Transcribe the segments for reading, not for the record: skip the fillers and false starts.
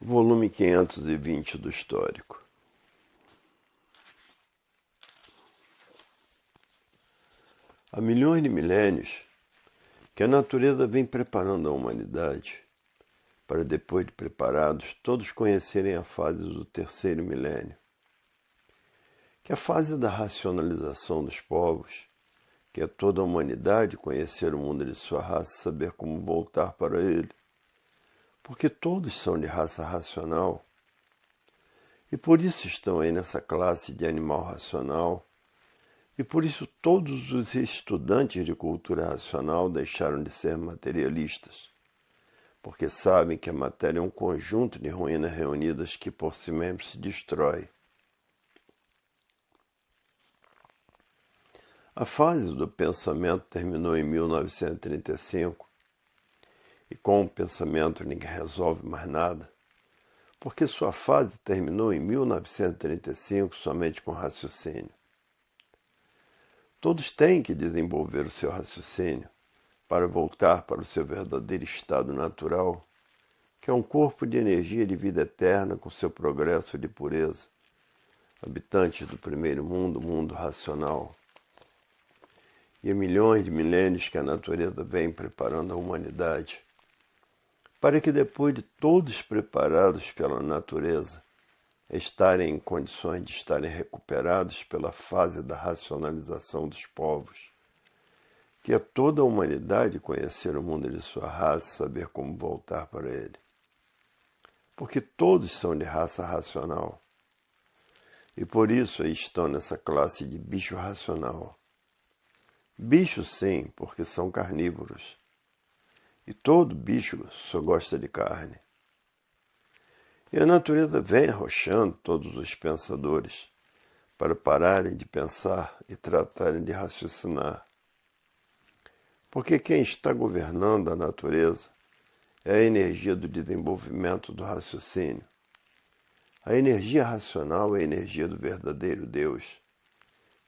Volume 520 do Histórico. Há milhões de milênios que a natureza vem preparando a humanidade para, depois de preparados, todos conhecerem a fase do terceiro milênio, que é a fase da racionalização dos povos, que é toda a humanidade conhecer o mundo de sua raça e saber como voltar para ele, porque todos são de raça racional, e por isso estão aí nessa classe de animal racional, e por isso todos os estudantes de cultura racional deixaram de ser materialistas, porque sabem que a matéria é um conjunto de ruínas reunidas que por si mesmo se destrói. A fase do pensamento terminou em 1935, e com o pensamento ninguém resolve mais nada, porque sua fase terminou em 1935 somente com raciocínio. Todos têm que desenvolver o seu raciocínio para voltar para o seu verdadeiro estado natural, que é um corpo de energia de vida eterna com seu progresso de pureza, habitantes do primeiro mundo, mundo racional. E há milhões de milênios que a natureza vem preparando a humanidade, para que depois de todos preparados pela natureza, estarem em condições de estarem recuperados pela fase da racionalização dos povos, que é toda a humanidade conhecer o mundo de sua raça e saber como voltar para ele. Porque todos são de raça racional, e por isso aí estão nessa classe de bicho racional. Bicho sim, porque são carnívoros, e todo bicho só gosta de carne. E a natureza vem arrochando todos os pensadores para pararem de pensar e tratarem de raciocinar. Porque quem está governando a natureza é a energia do desenvolvimento do raciocínio. A energia racional é a energia do verdadeiro Deus,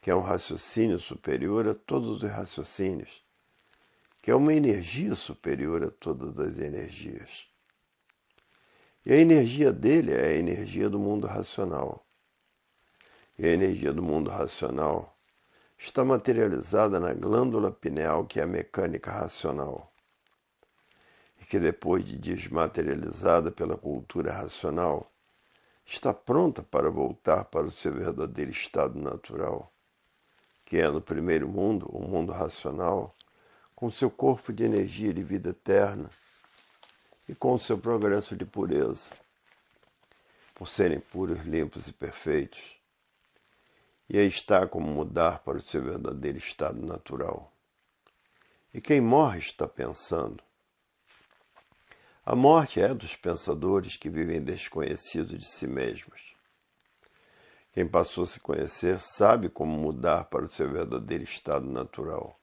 que é um raciocínio superior a todos os raciocínios, que é uma energia superior a todas as energias. E a energia dele é a energia do mundo racional. E a energia do mundo racional está materializada na glândula pineal, que é a mecânica racional. E que depois de desmaterializada pela cultura racional, está pronta para voltar para o seu verdadeiro estado natural, que é no primeiro mundo, o mundo racional, com seu corpo de energia de vida eterna, e com o seu progresso de pureza, por serem puros, limpos e perfeitos. E aí está como mudar para o seu verdadeiro estado natural. E quem morre está pensando. A morte é dos pensadores que vivem desconhecidos de si mesmos. Quem passou a se conhecer sabe como mudar para o seu verdadeiro estado natural.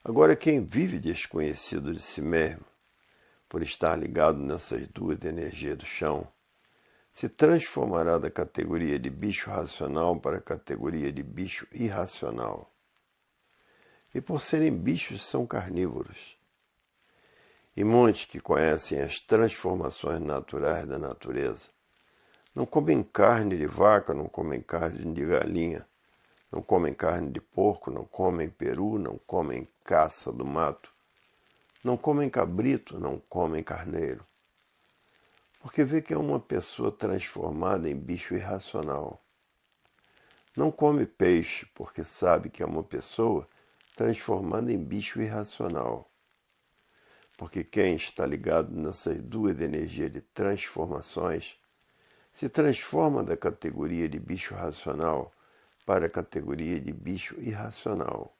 Agora, quem vive desconhecido de si mesmo, por estar ligado nessas duas energias do chão, se transformará da categoria de bicho racional para a categoria de bicho irracional. E por serem bichos, são carnívoros. E muitos que conhecem as transformações naturais da natureza não comem carne de vaca, não comem carne de galinha, não comem carne de porco, não comem peru, não comem caça do mato, não comem cabrito, não comem carneiro. Porque vê que é uma pessoa transformada em bicho irracional. Não come peixe, porque sabe que é uma pessoa transformada em bicho irracional. Porque quem está ligado nessas duas energias de transformações se transforma da categoria de bicho racional para a categoria de bicho irracional.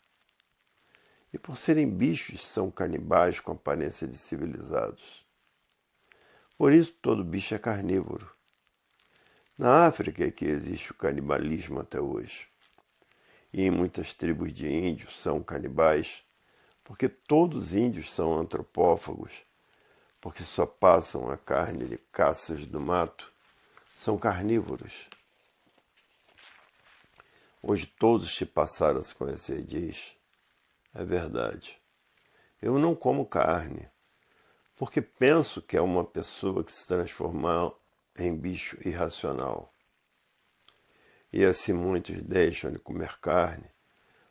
E por serem bichos, são canibais com aparência de civilizados. Por isso todo bicho é carnívoro. Na África é que existe o canibalismo até hoje. E em muitas tribos de índios são canibais, porque todos os índios são antropófagos, porque só passam a carne de caças do mato, são carnívoros. Hoje todos te passaram a se conhecer diz, é verdade. Eu não como carne, Porque penso que é uma pessoa que se transforma em bicho irracional. E assim muitos deixam de comer carne,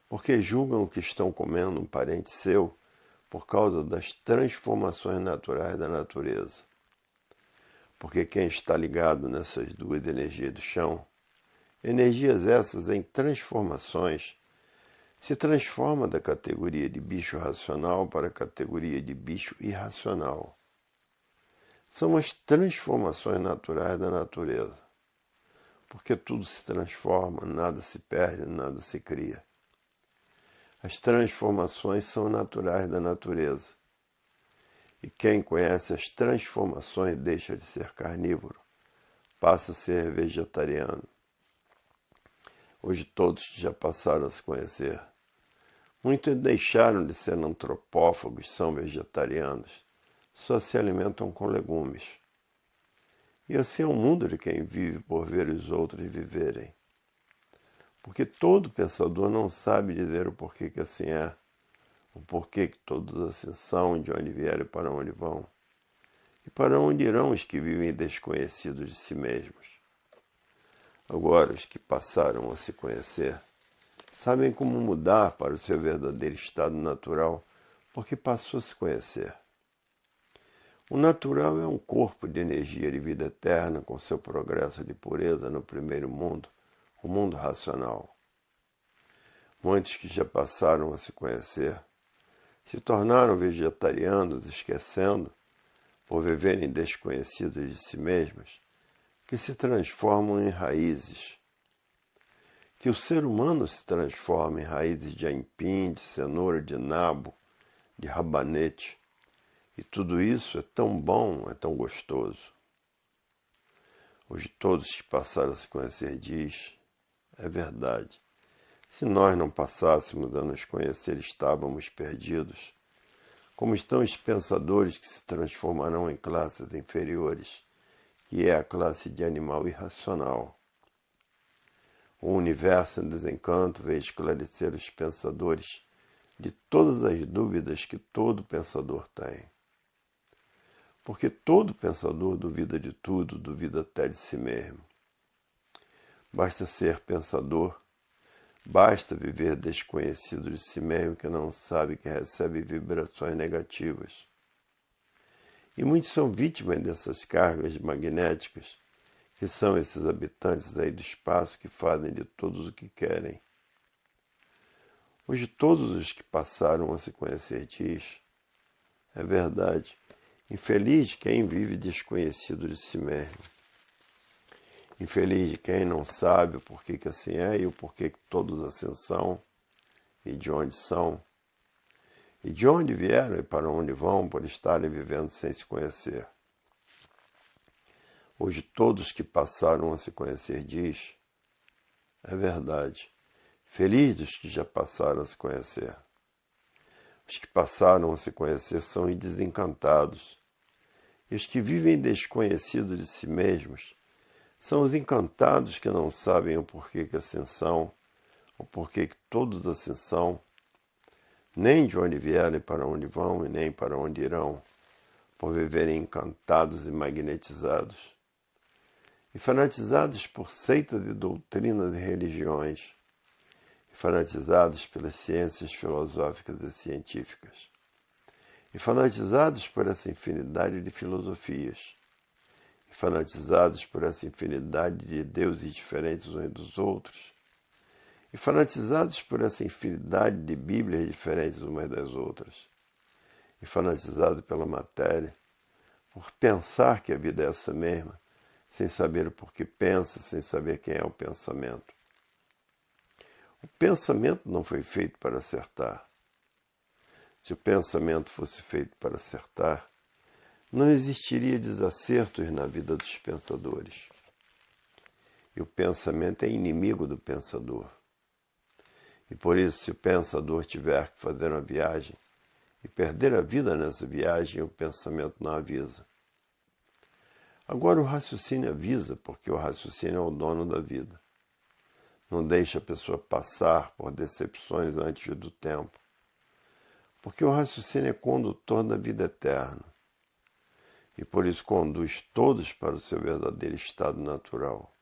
porque julgam que estão comendo um parente seu por causa das transformações naturais da natureza. Porque quem está ligado nessas duas energias do chão, energias essas em transformações, se transforma da categoria de bicho racional para a categoria de bicho irracional. São as transformações naturais da natureza. Porque tudo se transforma, nada se perde, nada se cria. As transformações são naturais da natureza. E quem conhece as transformações deixa de ser carnívoro, passa a ser vegetariano. Hoje todos já passaram a se conhecer. Muitos deixaram de ser antropófagos, são vegetarianos, só se alimentam com legumes. E assim é o mundo de quem vive por ver os outros viverem. Porque todo pensador não sabe dizer o porquê que assim é, o porquê que todos assim são, de onde vieram e para onde vão. E para onde irão os que vivem desconhecidos de si mesmos. Agora, os que passaram a se conhecer, sabem como mudar para o seu verdadeiro estado natural, porque passou a se conhecer. O natural é um corpo de energia de vida eterna com seu progresso de pureza no primeiro mundo, o mundo racional. Muitos que já passaram a se conhecer se tornaram vegetarianos, esquecendo, por viverem desconhecidos de si mesmos, que se transformam em raízes. Que o ser humano se transforma em raízes de aipim, de cenoura, de nabo, de rabanete. E tudo isso é tão bom, é tão gostoso. Hoje todos que passaram a se conhecer diz, é verdade. Se nós não passássemos a nos conhecer, estávamos perdidos. Como estão os pensadores que se transformarão em classes inferiores, que é a classe de animal irracional. O universo em desencanto veio esclarecer os pensadores de todas as dúvidas que todo pensador tem. Porque todo pensador duvida de tudo, duvida até de si mesmo. Basta ser pensador, basta viver desconhecido de si mesmo que não sabe que recebe vibrações negativas. E muitos são vítimas dessas cargas magnéticas, que são esses habitantes aí do espaço que fazem de todos o que querem. Hoje todos os que passaram a se conhecer diz, é verdade, infeliz de quem vive desconhecido de si mesmo. Infeliz de quem não sabe o porquê que assim é e o porquê que todos assim são, e de onde são, e de onde vieram e para onde vão por estarem vivendo sem se conhecer. Hoje todos que passaram a se conhecer diz, é verdade, feliz dos que já passaram a se conhecer. Os que passaram a se conhecer são os desencantados, e os que vivem desconhecidos de si mesmos são os encantados que não sabem o porquê que assim são, o porquê que todos assim são, nem de onde vieram e para onde vão, e nem para onde irão, por viverem encantados e magnetizados, e fanatizados por seitas e doutrinas e religiões, e fanatizados pelas ciências filosóficas e científicas, e fanatizados por essa infinidade de filosofias, e fanatizados por essa infinidade de deuses diferentes uns dos outros, e fanatizados por essa infinidade de bíblias diferentes umas das outras, e fanatizados pela matéria, por pensar que a vida é essa mesma, sem saber o porquê pensa, sem saber quem é o pensamento. O pensamento não foi feito para acertar. Se o pensamento fosse feito para acertar, não existiria desacertos na vida dos pensadores. E o pensamento é inimigo do pensador. E por isso, se o pensador tiver que fazer uma viagem e perder a vida nessa viagem, o pensamento não avisa. Agora o raciocínio avisa, porque o raciocínio é o dono da vida. Não deixa a pessoa passar por decepções antes do tempo. Porque o raciocínio é condutor da vida eterna. e por isso conduz todos para o seu verdadeiro estado natural.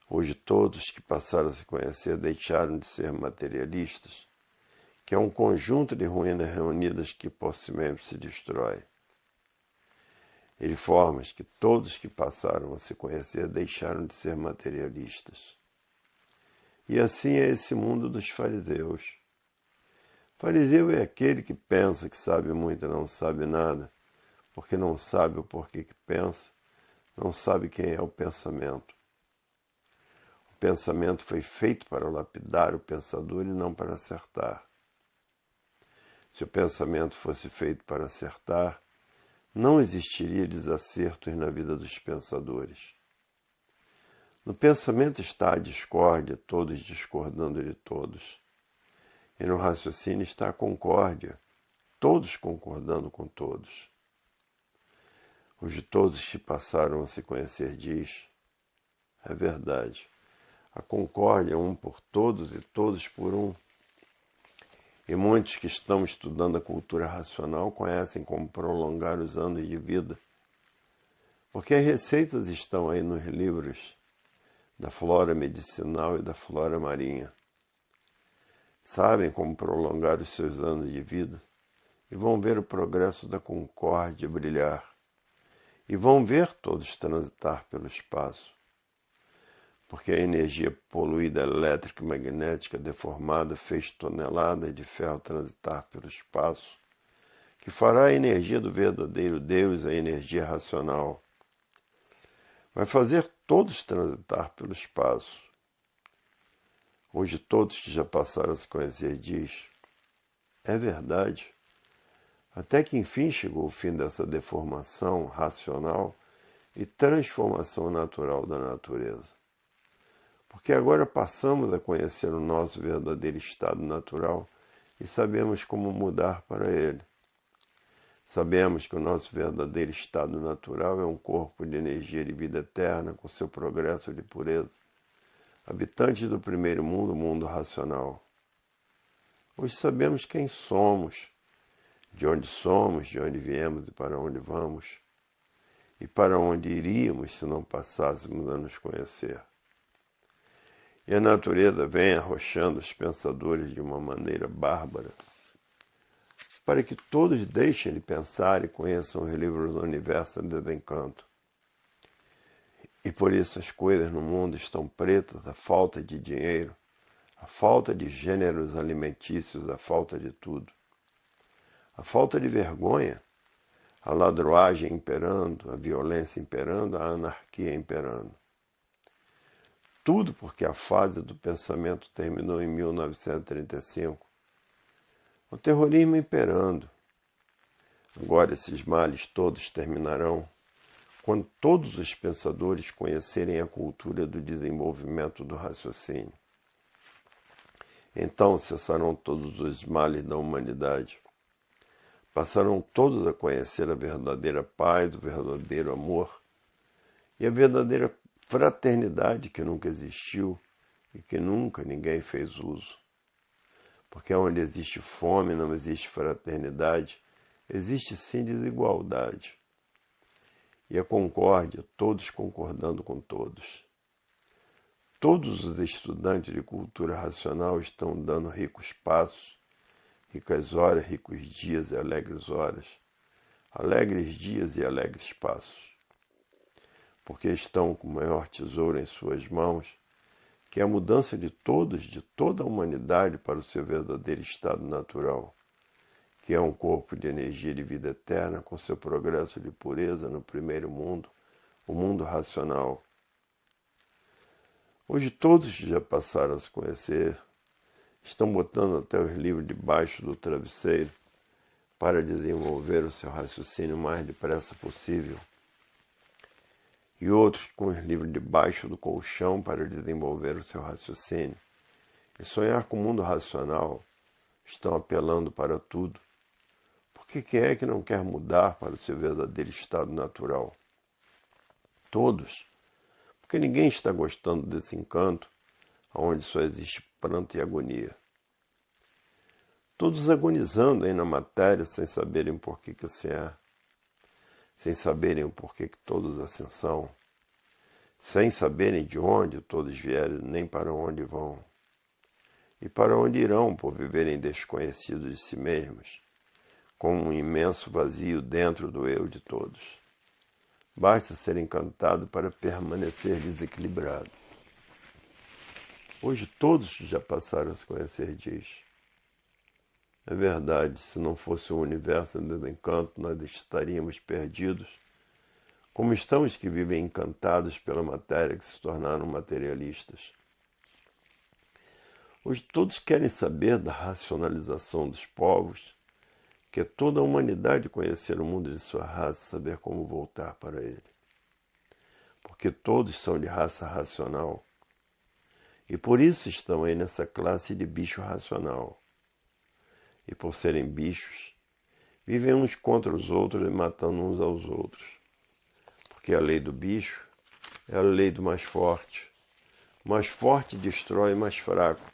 Hoje todos que passaram a se conhecer deixaram de ser materialistas, que é um conjunto de ruínas reunidas que por si mesmo se destrói. E de formas que todos que passaram a se conhecer deixaram de ser materialistas. E assim é esse mundo dos fariseus. Fariseu é aquele que pensa que sabe muito e não sabe nada, porque não sabe o porquê que pensa, não sabe quem é o pensamento. O pensamento foi feito para lapidar o pensador e não para acertar. Se o pensamento fosse feito para acertar, não existiria desacertos na vida dos pensadores. No pensamento está a discórdia, todos discordando de todos. E no raciocínio está a concórdia, todos concordando com todos. Os de todos que passaram a se conhecer diz, é verdade, a concórdia é um por todos e todos por um. E muitos que estão estudando a cultura racional conhecem como prolongar os anos de vida, porque as receitas estão aí nos livros da flora medicinal e da flora marinha. Sabem como prolongar os seus anos de vida e vão ver o progresso da concórdia brilhar. E vão ver todos transitar pelo espaço. Porque a energia poluída, elétrica e magnética deformada fez toneladas de ferro transitar pelo espaço, que fará a energia do verdadeiro Deus, a energia racional. Vai fazer todos transitar pelo espaço. Hoje todos que já passaram a se conhecer diz, é verdade. Até que enfim chegou o fim dessa deformação racional e transformação natural da natureza. Porque agora passamos a conhecer o nosso verdadeiro estado natural e sabemos como mudar para ele. Sabemos que o nosso verdadeiro estado natural é um corpo de energia de vida eterna com seu progresso de pureza, habitante do primeiro mundo, o mundo racional. Hoje sabemos quem somos, de onde viemos e para onde vamos, e para onde iríamos se não passássemos a nos conhecer. E a natureza vem arrochando os pensadores de uma maneira bárbara, para que todos deixem de pensar e conheçam os livros do universo de desencanto. E por isso as coisas no mundo estão pretas, a falta de dinheiro, a falta de gêneros alimentícios, a falta de tudo. A falta de vergonha, a ladroagem imperando, a violência imperando, a anarquia imperando. Tudo porque a fase do pensamento terminou em 1935. O terrorismo imperando. Agora esses males todos terminarão quando todos os pensadores conhecerem a cultura do desenvolvimento do raciocínio. Então cessarão todos os males da humanidade. Passarão todos a conhecer a verdadeira paz, o verdadeiro amor e a verdadeira fraternidade que nunca existiu e que nunca ninguém fez uso. Porque onde existe fome não existe fraternidade, existe sim desigualdade. E a concórdia, todos concordando com todos. Todos os estudantes de cultura racional estão dando ricos passos, ricas horas, ricos dias e alegres horas, alegres dias e alegres passos. Porque estão com o maior tesouro em suas mãos, que é a mudança de todos, de toda a humanidade para o seu verdadeiro estado natural, que é um corpo de energia de vida eterna com seu progresso de pureza no primeiro mundo, o mundo racional. Hoje todos que já passaram a se conhecer estão botando até os livros debaixo do travesseiro para desenvolver o seu raciocínio o mais depressa possível. E outros com os livros debaixo do colchão para desenvolver o seu raciocínio. E sonhar com o mundo racional estão apelando para tudo. Porque quem é que não quer mudar para o seu verdadeiro estado natural? Todos. Porque ninguém está gostando desse encanto, onde só existe pranto e agonia. Todos agonizando aí na matéria sem saberem por que assim é. sem saberem o porquê que todos assim são, sem saberem de onde todos vieram, nem para onde vão, e para onde irão por viverem desconhecidos de si mesmos, com um imenso vazio dentro do eu de todos. Basta ser encantado para permanecer desequilibrado. Hoje todos já passaram a se conhecer diz. É verdade, se não fosse o universo em desencanto, nós estaríamos perdidos, como estão os que vivem encantados pela matéria que se tornaram materialistas. Hoje todos querem saber da racionalização dos povos, que é toda a humanidade conhecer o mundo de sua raça e saber como voltar para ele. Porque todos são de raça racional, e por isso estão aí nessa classe de bicho racional. E por serem bichos, vivem uns contra os outros e matando uns aos outros. Porque a lei do bicho é a lei do mais forte. O mais forte destrói o mais fraco.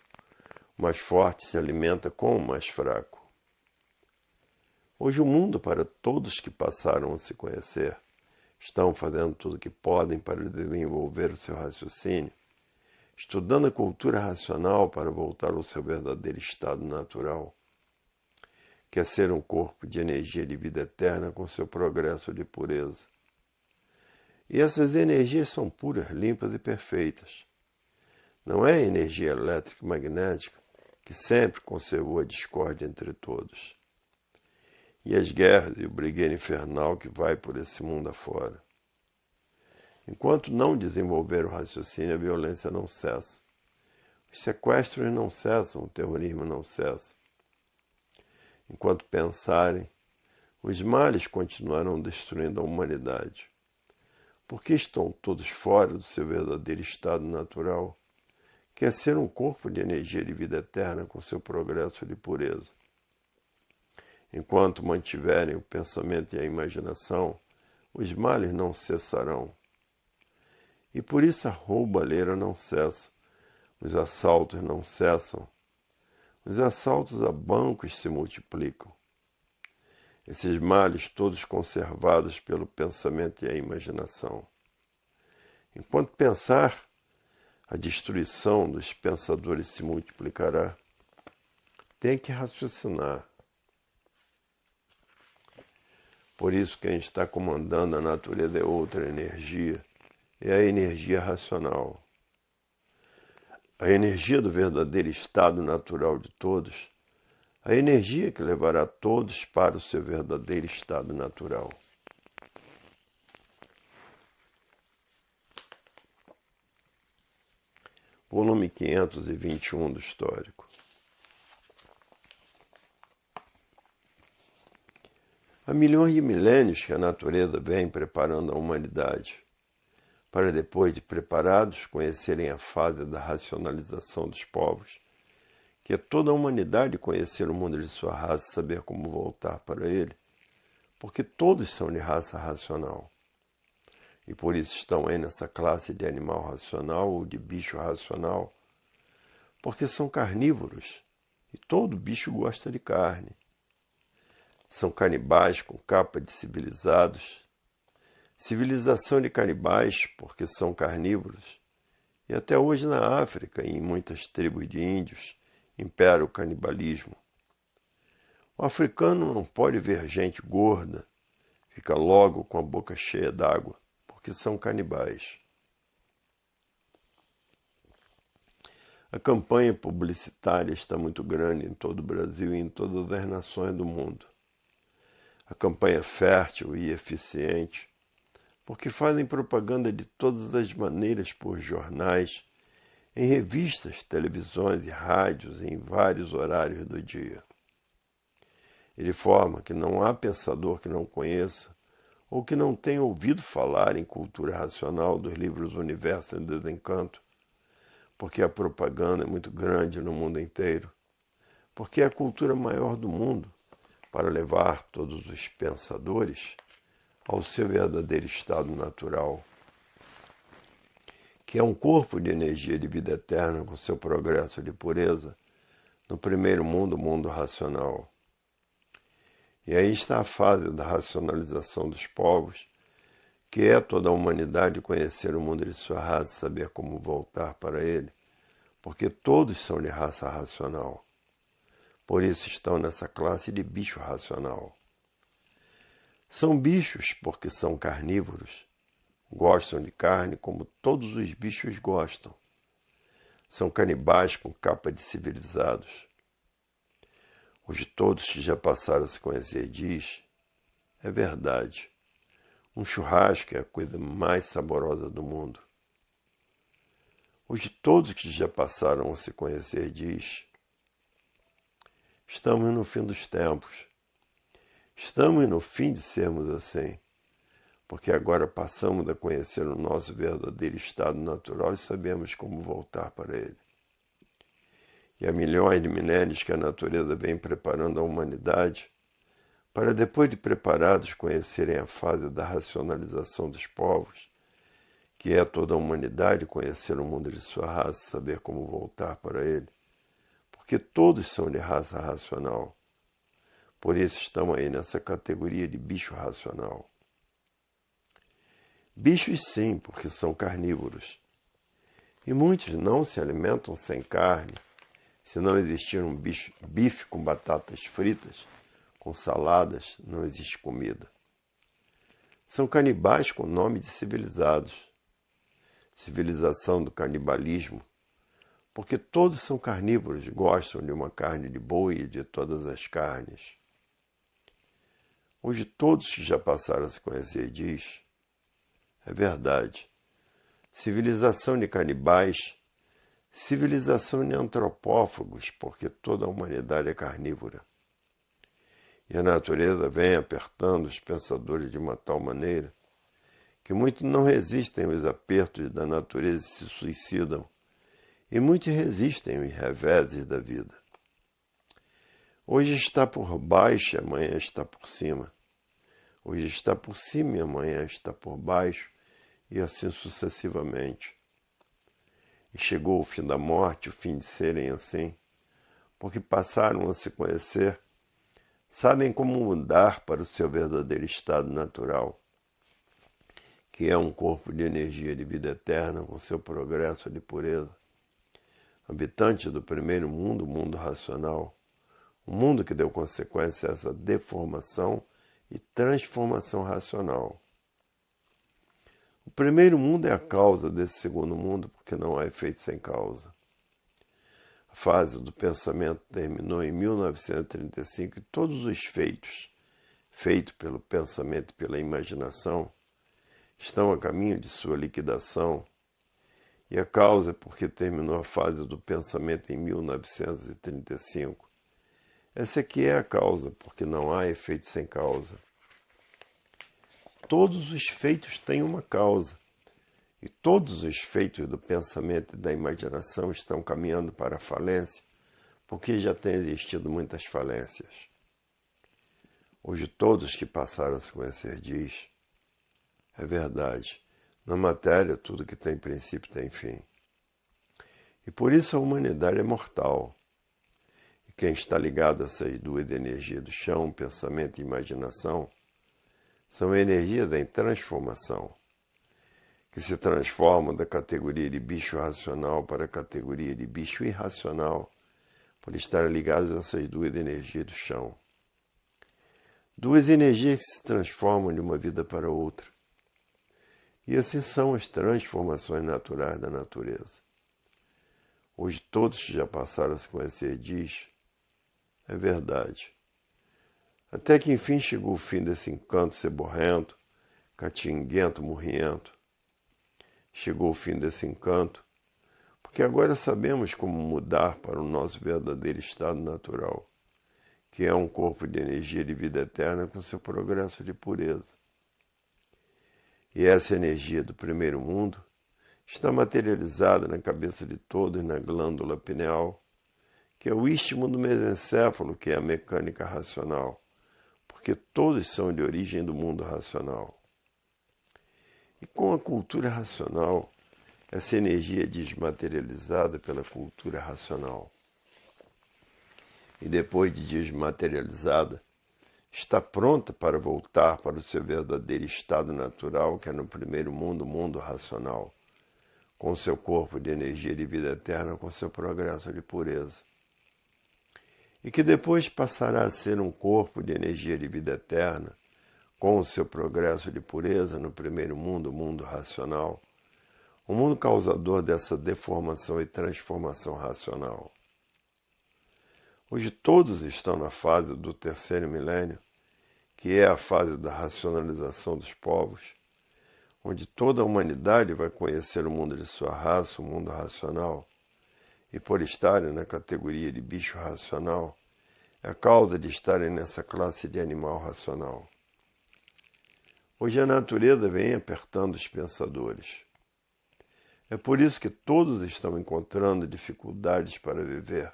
O mais forte se alimenta com o mais fraco. Hoje o mundo, para todos que passaram a se conhecer, estão fazendo tudo o que podem para desenvolver o seu raciocínio, estudando a cultura racional para voltar ao seu verdadeiro estado natural, que é ser um corpo de energia de vida eterna com seu progresso de pureza. E essas energias são puras, limpas e perfeitas. Não é a energia elétrica e magnética que sempre conservou a discórdia entre todos. E as guerras e o brigueiro infernal que vai por esse mundo afora. Enquanto não desenvolver o raciocínio, a violência não cessa. Os sequestros não cessam, o terrorismo não cessa. Enquanto pensarem, os males continuarão destruindo a humanidade. Porque estão todos fora do seu verdadeiro estado natural, que é ser um corpo de energia de vida eterna com seu progresso de pureza. Enquanto mantiverem o pensamento e a imaginação, os males não cessarão. E por isso a roubalheira não cessa, os assaltos não cessam, os assaltos a bancos se multiplicam. Esses males todos conservados pelo pensamento e a imaginação. Enquanto pensar, a destruição dos pensadores se multiplicará. Tem que raciocinar. Por isso quem está comandando a natureza é outra energia, é a energia racional. A energia do verdadeiro estado natural de todos, a energia que levará todos para o seu verdadeiro estado natural. Volume 521 do Histórico. Há milhões de milênios que a natureza vem preparando a humanidade, para depois de preparados conhecerem a fase da racionalização dos povos, que é toda a humanidade conhecer o mundo de sua raça e saber como voltar para ele, porque todos são de raça racional. E por isso estão aí nessa classe de animal racional ou de bicho racional, porque são carnívoros, e todo bicho gosta de carne. São canibais com capa de civilizados, civilização de canibais porque são carnívoros, e até hoje na África e em muitas tribos de índios impera o canibalismo. O africano não pode ver gente gorda, fica logo com a boca cheia d'água, porque são canibais. A campanha publicitária está muito grande em todo o Brasil e em todas as nações do mundo. A campanha é fértil e eficiente, porque fazem propaganda de todas as maneiras por jornais, em revistas, televisões e rádios em vários horários do dia. E de forma que não há pensador que não conheça ou que não tenha ouvido falar em cultura racional dos livros Universo em Desencanto, porque a propaganda é muito grande no mundo inteiro, porque é a cultura maior do mundo, para levar todos os pensadores ao seu verdadeiro estado natural, que é um corpo de energia de vida eterna com seu progresso de pureza no primeiro mundo, o mundo racional. E aí está a fase da racionalização dos povos, que é toda a humanidade conhecer o mundo de sua raça e saber como voltar para ele, porque todos são de raça racional. Por isso estão nessa classe de bicho racional. São bichos porque são carnívoros. Gostam de carne como todos os bichos gostam. São canibais com capa de civilizados. Os de todos que já passaram a se conhecer diz, é verdade, um churrasco é a coisa mais saborosa do mundo. Os de todos que já passaram a se conhecer diz, estamos no fim dos tempos. Estamos no fim de sermos assim, porque agora passamos a conhecer o nosso verdadeiro estado natural e sabemos como voltar para ele. E há milhões de milênios que a natureza vem preparando a humanidade para, depois de preparados, conhecerem a fase da racionalização dos povos, que é toda a humanidade conhecer o mundo de sua raça e saber como voltar para ele, porque todos são de raça racional. Por isso estamos aí nessa categoria de bicho racional. Bichos sim, porque são carnívoros. E muitos não se alimentam sem carne. Se não existir um bife com batatas fritas, com saladas, não existe comida. São canibais com nome de civilizados. Civilização do canibalismo, porque todos são carnívoros, gostam de uma carne de boi e de todas as carnes. Hoje todos que já passaram a se conhecer diz, é verdade, civilização de canibais, civilização de antropófagos, porque toda a humanidade é carnívora. E a natureza vem apertando os pensadores de uma tal maneira que muitos não resistem aos apertos da natureza e se suicidam, e muitos resistem aos reveses da vida. Hoje está por baixo e amanhã está por cima. Hoje está por cima e amanhã está por baixo, e assim sucessivamente. E chegou o fim da morte, o fim de serem assim, porque passaram a se conhecer, sabem como mudar para o seu verdadeiro estado natural, que é um corpo de energia de vida eterna com seu progresso de pureza. Habitante do primeiro mundo, o mundo racional, o mundo que deu consequência a essa deformação e transformação racional. O primeiro mundo é a causa desse segundo mundo, porque não há efeito sem causa. A fase do pensamento terminou em 1935 e todos os feitos pelo pensamento e pela imaginação, estão a caminho de sua liquidação. E a causa é porque terminou a fase do pensamento em 1935. Essa aqui é a causa, porque não há efeito sem causa. Todos os feitos têm uma causa. E todos os feitos do pensamento e da imaginação estão caminhando para a falência, porque já tem existido muitas falências. Hoje todos que passaram a se conhecer diz, é verdade, na matéria tudo que tem princípio tem fim. E por isso a humanidade é mortal. E quem está ligado a essas duas energias do chão, pensamento e imaginação, são energias em transformação, que se transformam da categoria de bicho racional para a categoria de bicho irracional, por estar ligados a essas duas energias do chão. Duas energias que se transformam de uma vida para outra. E assim são as transformações naturais da natureza. Hoje todos que já passaram a se conhecer diz, é verdade. Até que enfim chegou o fim desse encanto ceborrento, catinguento, murriento. Chegou o fim desse encanto, porque agora sabemos como mudar para o nosso verdadeiro estado natural, que é um corpo de energia de vida eterna com seu progresso de pureza. E essa energia do primeiro mundo está materializada na cabeça de todos na glândula pineal, que é o istmo do mesencéfalo, que é a mecânica racional, porque todos são de origem do mundo racional. E com a cultura racional, essa energia é desmaterializada pela cultura racional. E depois de desmaterializada, está pronta para voltar para o seu verdadeiro estado natural, que é no primeiro mundo, o mundo racional, com seu corpo de energia de vida eterna, com seu progresso de pureza. E que depois passará a ser um corpo de energia de vida eterna, com o seu progresso de pureza no primeiro mundo, o mundo racional, o mundo causador dessa deformação e transformação racional. Hoje todos estão na fase do terceiro milênio, que é a fase da racionalização dos povos, onde toda a humanidade vai conhecer o mundo de sua raça, o mundo racional, e por estarem na categoria de bicho racional, é a causa de estarem nessa classe de animal racional. Hoje a natureza vem apertando os pensadores. É por isso que todos estão encontrando dificuldades para viver.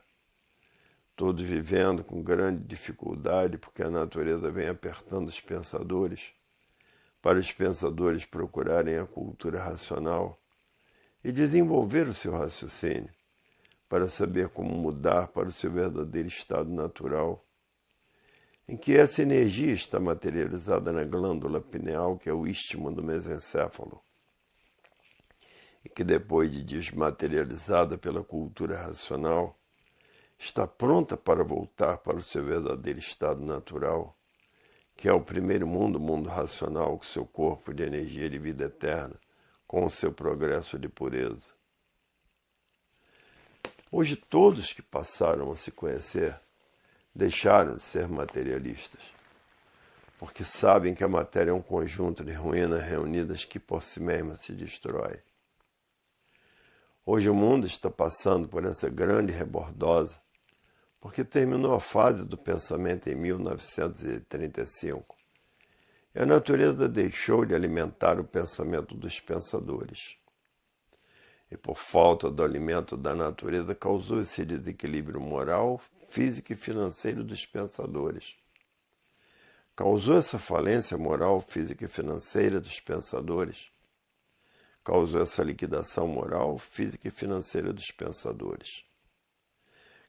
Todos vivendo com grande dificuldade, porque a natureza vem apertando os pensadores, para os pensadores procurarem a cultura racional e desenvolver o seu raciocínio, para saber como mudar para o seu verdadeiro estado natural, em que essa energia está materializada na glândula pineal, que é o istmo do mesencéfalo, e que depois de desmaterializada pela cultura racional, está pronta para voltar para o seu verdadeiro estado natural, que é o primeiro mundo, o mundo racional, com seu corpo de energia de vida eterna, com o seu progresso de pureza. Hoje todos que passaram a se conhecer deixaram de ser materialistas, porque sabem que a matéria é um conjunto de ruínas reunidas que por si mesma se destrói. Hoje o mundo está passando por essa grande rebordosa, porque terminou a fase do pensamento em 1935, e a natureza deixou de alimentar o pensamento dos pensadores. E por falta do alimento da natureza causou esse desequilíbrio moral, físico e financeiro dos pensadores. Causou essa falência moral, física e financeira dos pensadores. Causou essa liquidação moral, física e financeira dos pensadores.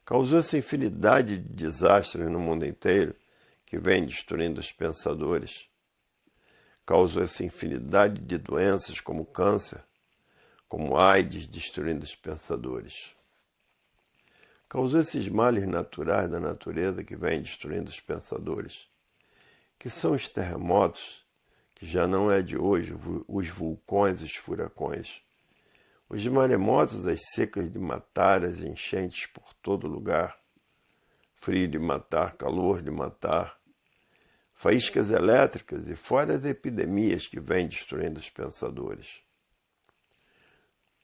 Causou essa infinidade de desastres no mundo inteiro que vem destruindo os pensadores. Causou essa infinidade de doenças como câncer, como AIDS, destruindo os pensadores. Causou esses males naturais da natureza que vem destruindo os pensadores, que são os terremotos, que já não é de hoje, os vulcões, os furacões, os maremotos, as secas de matar, as enchentes por todo lugar, frio de matar, calor de matar, faíscas elétricas e fora as epidemias que vêm destruindo os pensadores.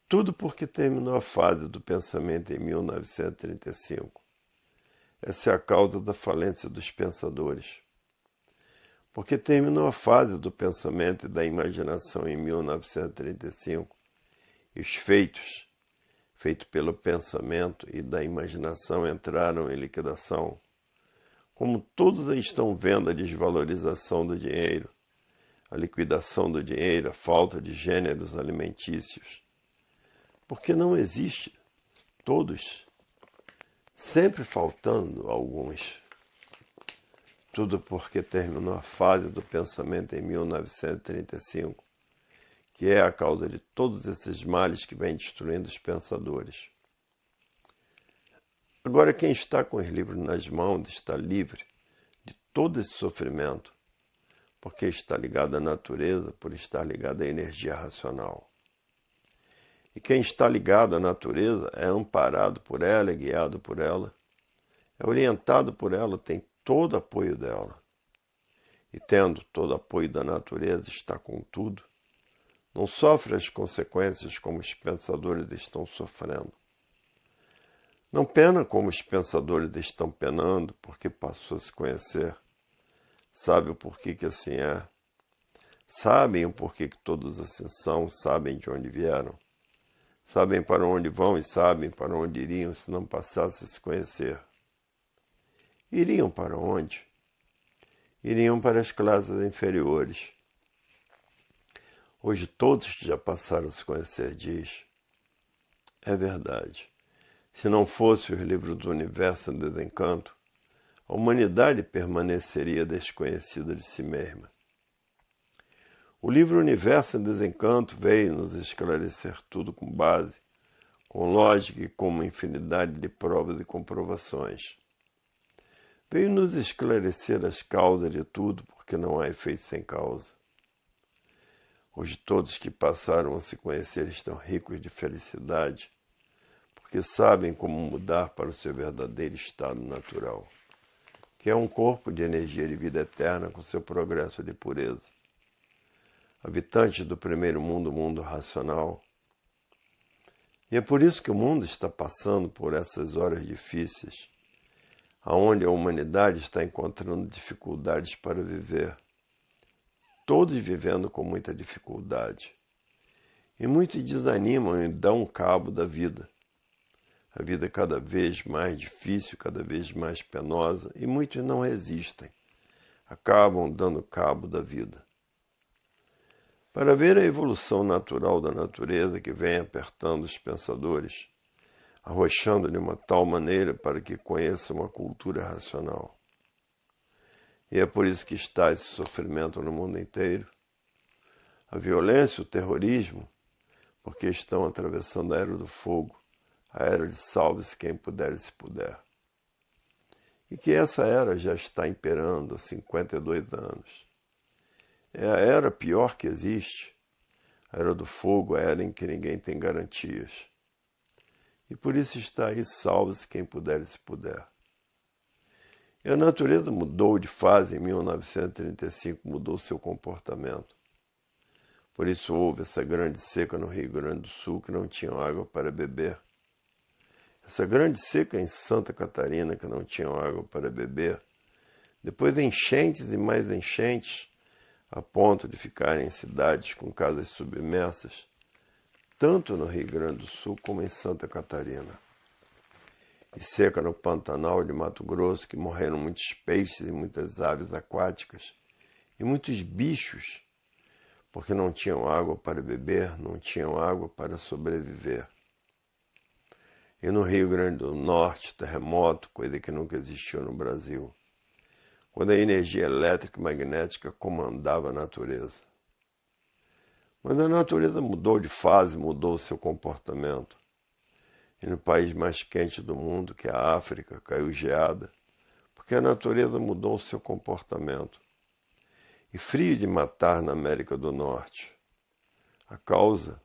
Tudo porque terminou a fase do pensamento em 1935. Essa é a causa da falência dos pensadores. Porque terminou a fase do pensamento e da imaginação em 1935, e os feitos pelo pensamento e da imaginação entraram em liquidação. Como todos aí estão vendo a desvalorização do dinheiro, a liquidação do dinheiro, a falta de gêneros alimentícios. Porque não existe, todos, sempre faltando alguns. Tudo porque terminou a fase do pensamento em 1935, que é a causa de todos esses males que vêm destruindo os pensadores. Agora, quem está com os livros nas mãos está livre de todo esse sofrimento, porque está ligado à natureza, por estar ligado à energia racional. E quem está ligado à natureza é amparado por ela, é guiado por ela, é orientado por ela, tem todo o apoio dela. E tendo todo o apoio da natureza, está com tudo, não sofre as consequências como os pensadores estão sofrendo. Não pena como os pensadores estão penando, porque passou a se conhecer. Sabe o porquê que assim é. Sabem o porquê que todos assim são, sabem de onde vieram. Sabem para onde vão e sabem para onde iriam se não passasse a se conhecer. Iriam para onde? Iriam para as classes inferiores. Hoje todos que já passaram a se conhecer diz, é verdade. Se não fosse os livros do Universo em Desencanto, a humanidade permaneceria desconhecida de si mesma. O livro Universo em Desencanto veio nos esclarecer tudo com base, com lógica e com uma infinidade de provas e comprovações. Veio nos esclarecer as causas de tudo, porque não há efeito sem causa. Hoje todos que passaram a se conhecer estão ricos de felicidade, porque sabem como mudar para o seu verdadeiro estado natural, que é um corpo de energia de vida eterna com seu progresso de pureza. Habitantes do primeiro mundo, o mundo racional. E é por isso que o mundo está passando por essas horas difíceis, aonde a humanidade está encontrando dificuldades para viver, todos vivendo com muita dificuldade. E muitos desanimam e dão cabo da vida. A vida é cada vez mais difícil, cada vez mais penosa, e muitos não resistem, acabam dando cabo da vida. Para ver a evolução natural da natureza que vem apertando os pensadores, arrochando de uma tal maneira para que conheçam a cultura racional. E é por isso que está esse sofrimento no mundo inteiro. A violência, o terrorismo, porque estão atravessando a era do fogo, a era de salve-se quem puder e se puder. E que essa era já está imperando há 52 anos. É a era pior que existe, a era do fogo, a era em que ninguém tem garantias. E por isso está aí, salve-se quem puder e se puder. E a natureza mudou de fase em 1935, mudou seu comportamento. Por isso houve essa grande seca no Rio Grande do Sul, que não tinham água para beber. Essa grande seca em Santa Catarina, que não tinham água para beber. Depois enchentes e mais enchentes, a ponto de ficarem em cidades com casas submersas, tanto no Rio Grande do Sul como em Santa Catarina. E seca no Pantanal de Mato Grosso, que morreram muitos peixes e muitas aves aquáticas, e muitos bichos, porque não tinham água para beber, não tinham água para sobreviver. E no Rio Grande do Norte, terremoto, coisa que nunca existiu no Brasil, quando a energia elétrica e magnética comandava a natureza. Mas a natureza mudou de fase, mudou o seu comportamento. E no país mais quente do mundo, que é a África, caiu geada, porque a natureza mudou o seu comportamento. E frio de matar na América do Norte. A causa?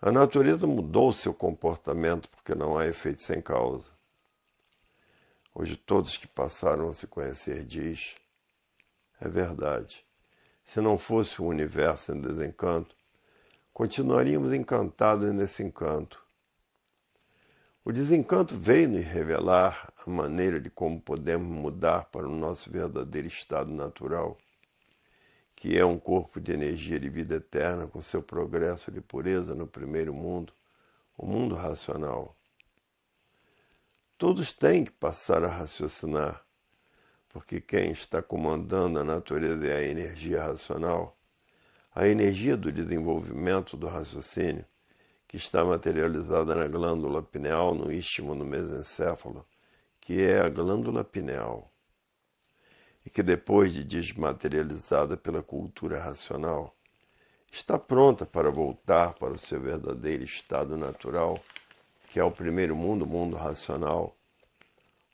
A natureza mudou o seu comportamento, porque não há efeito sem causa. Hoje todos que passaram a se conhecer diz, é verdade, se não fosse o universo em desencanto, continuaríamos encantados nesse encanto. O desencanto veio nos revelar a maneira de como podemos mudar para o nosso verdadeiro estado natural, que é um corpo de energia de vida eterna com seu progresso de pureza no primeiro mundo, o mundo racional. Todos têm que passar a raciocinar, porque quem está comandando a natureza é a energia racional, a energia do desenvolvimento do raciocínio, que está materializada na glândula pineal, no istmo, no mesencéfalo, que é a glândula pineal, e que depois de desmaterializada pela cultura racional, está pronta para voltar para o seu verdadeiro estado natural, que é o primeiro mundo, o mundo racional,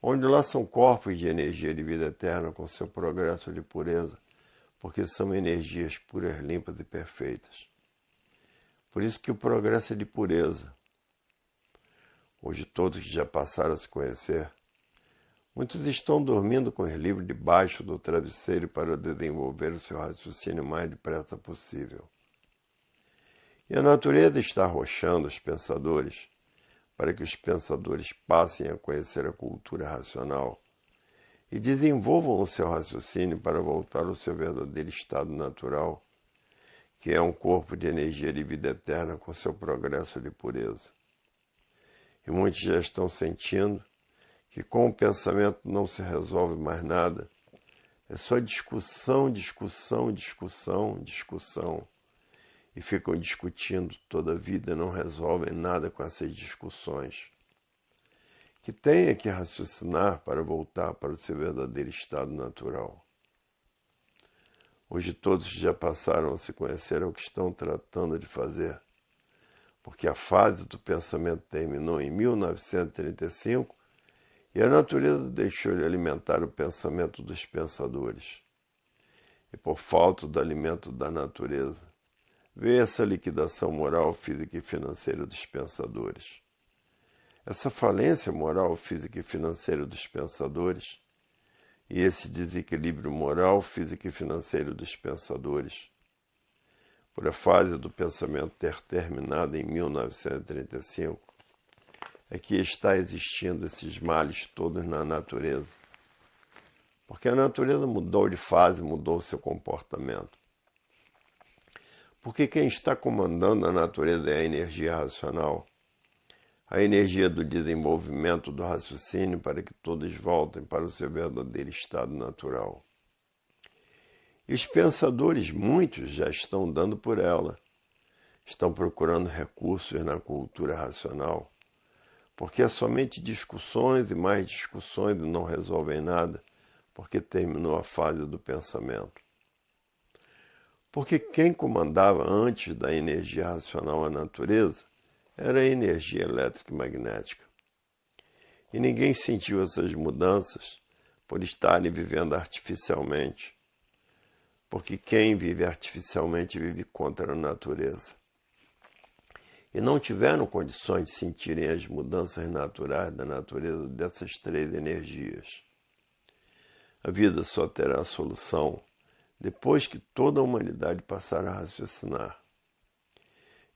onde lá são corpos de energia de vida eterna com seu progresso de pureza, porque são energias puras, limpas e perfeitas. Por isso que o progresso é de pureza. Hoje todos que já passaram a se conhecer, muitos estão dormindo com os livros debaixo do travesseiro para desenvolver o seu raciocínio o mais depressa possível. E a natureza está arrochando os pensadores, para que os pensadores passem a conhecer a cultura racional e desenvolvam o seu raciocínio para voltar ao seu verdadeiro estado natural, que é um corpo de energia de vida eterna com seu progresso de pureza. E muitos já estão sentindo que com o pensamento não se resolve mais nada, é só discussão, discussão, discussão, discussão. E ficam discutindo toda a vida e não resolvem nada com essas discussões. que tenha que raciocinar para voltar para o seu verdadeiro estado natural. Hoje todos já passaram a se conhecer o que estão tratando de fazer, porque a fase do pensamento terminou em 1935 e a natureza deixou de alimentar o pensamento dos pensadores. E por falta do alimento da natureza, veio essa liquidação moral, física e financeira dos pensadores. Essa falência moral, física e financeira dos pensadores e esse desequilíbrio moral, físico e financeiro dos pensadores, por a fase do pensamento ter terminado em 1935, é que está existindo esses males todos na natureza. Porque a natureza mudou de fase, mudou seu comportamento. Porque quem está comandando a natureza é a energia racional, a energia do desenvolvimento do raciocínio para que todos voltem para o seu verdadeiro estado natural. E os pensadores, muitos, já estão dando por ela. Estão procurando recursos na cultura racional, porque é somente discussões e mais discussões e não resolvem nada, porque terminou a fase do pensamento. Porque quem comandava antes da energia racional a natureza era a energia elétrica e magnética. E ninguém sentiu essas mudanças por estarem vivendo artificialmente, porque quem vive artificialmente vive contra a natureza. E não tiveram condições de sentirem as mudanças naturais da natureza dessas três energias. A vida só terá solução depois que toda a humanidade passar a raciocinar.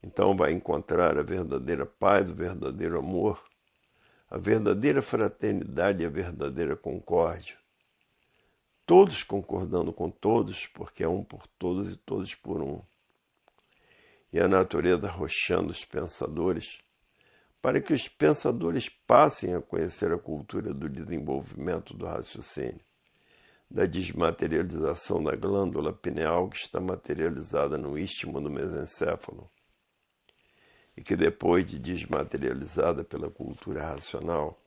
Então vai encontrar a verdadeira paz, o verdadeiro amor, a verdadeira fraternidade e a verdadeira concórdia. Todos concordando com todos, porque é um por todos e todos por um. E a natureza arrochando os pensadores, para que os pensadores passem a conhecer a cultura do desenvolvimento do raciocínio, da desmaterialização da glândula pineal que está materializada no istmo do mesencéfalo, e que depois de desmaterializada pela cultura racional,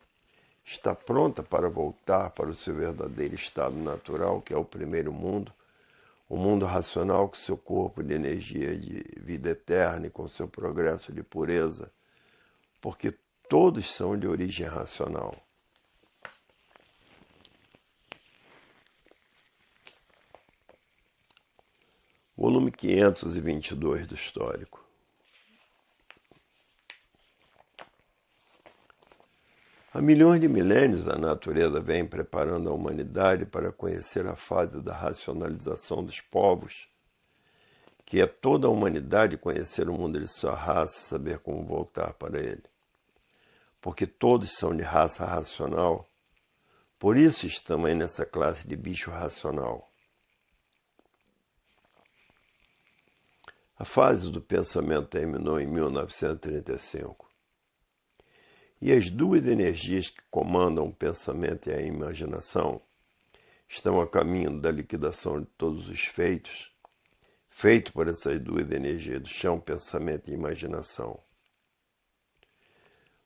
está pronta para voltar para o seu verdadeiro estado natural, que é o primeiro mundo, o mundo racional com seu corpo de energia de vida eterna e com seu progresso de pureza, porque todos são de origem racional. Volume 522 do Histórico. Há milhões de milênios a natureza vem preparando a humanidade para conhecer a fase da racionalização dos povos, que é toda a humanidade conhecer o mundo de sua raça e saber como voltar para ele. Porque todos são de raça racional, por isso estamos aí nessa classe de bicho racional. A fase do pensamento terminou em 1935. E as duas energias que comandam o pensamento e a imaginação estão a caminho da liquidação de todos os feitos, feito por essas duas energias do chão, pensamento e imaginação.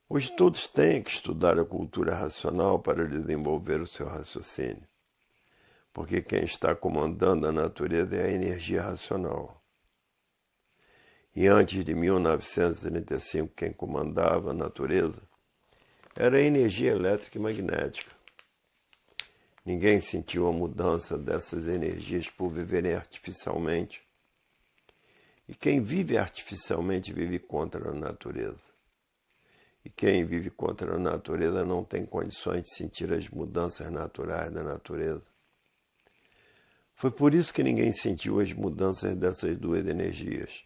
Hoje todos têm que estudar a cultura racional para desenvolver o seu raciocínio, porque quem está comandando a natureza é a energia racional. E antes de 1935, quem comandava a natureza era a energia elétrica e magnética. Ninguém sentiu a mudança dessas energias por viverem artificialmente. E quem vive artificialmente vive contra a natureza. E quem vive contra a natureza não tem condições de sentir as mudanças naturais da natureza. Foi por isso que ninguém sentiu as mudanças dessas duas energias.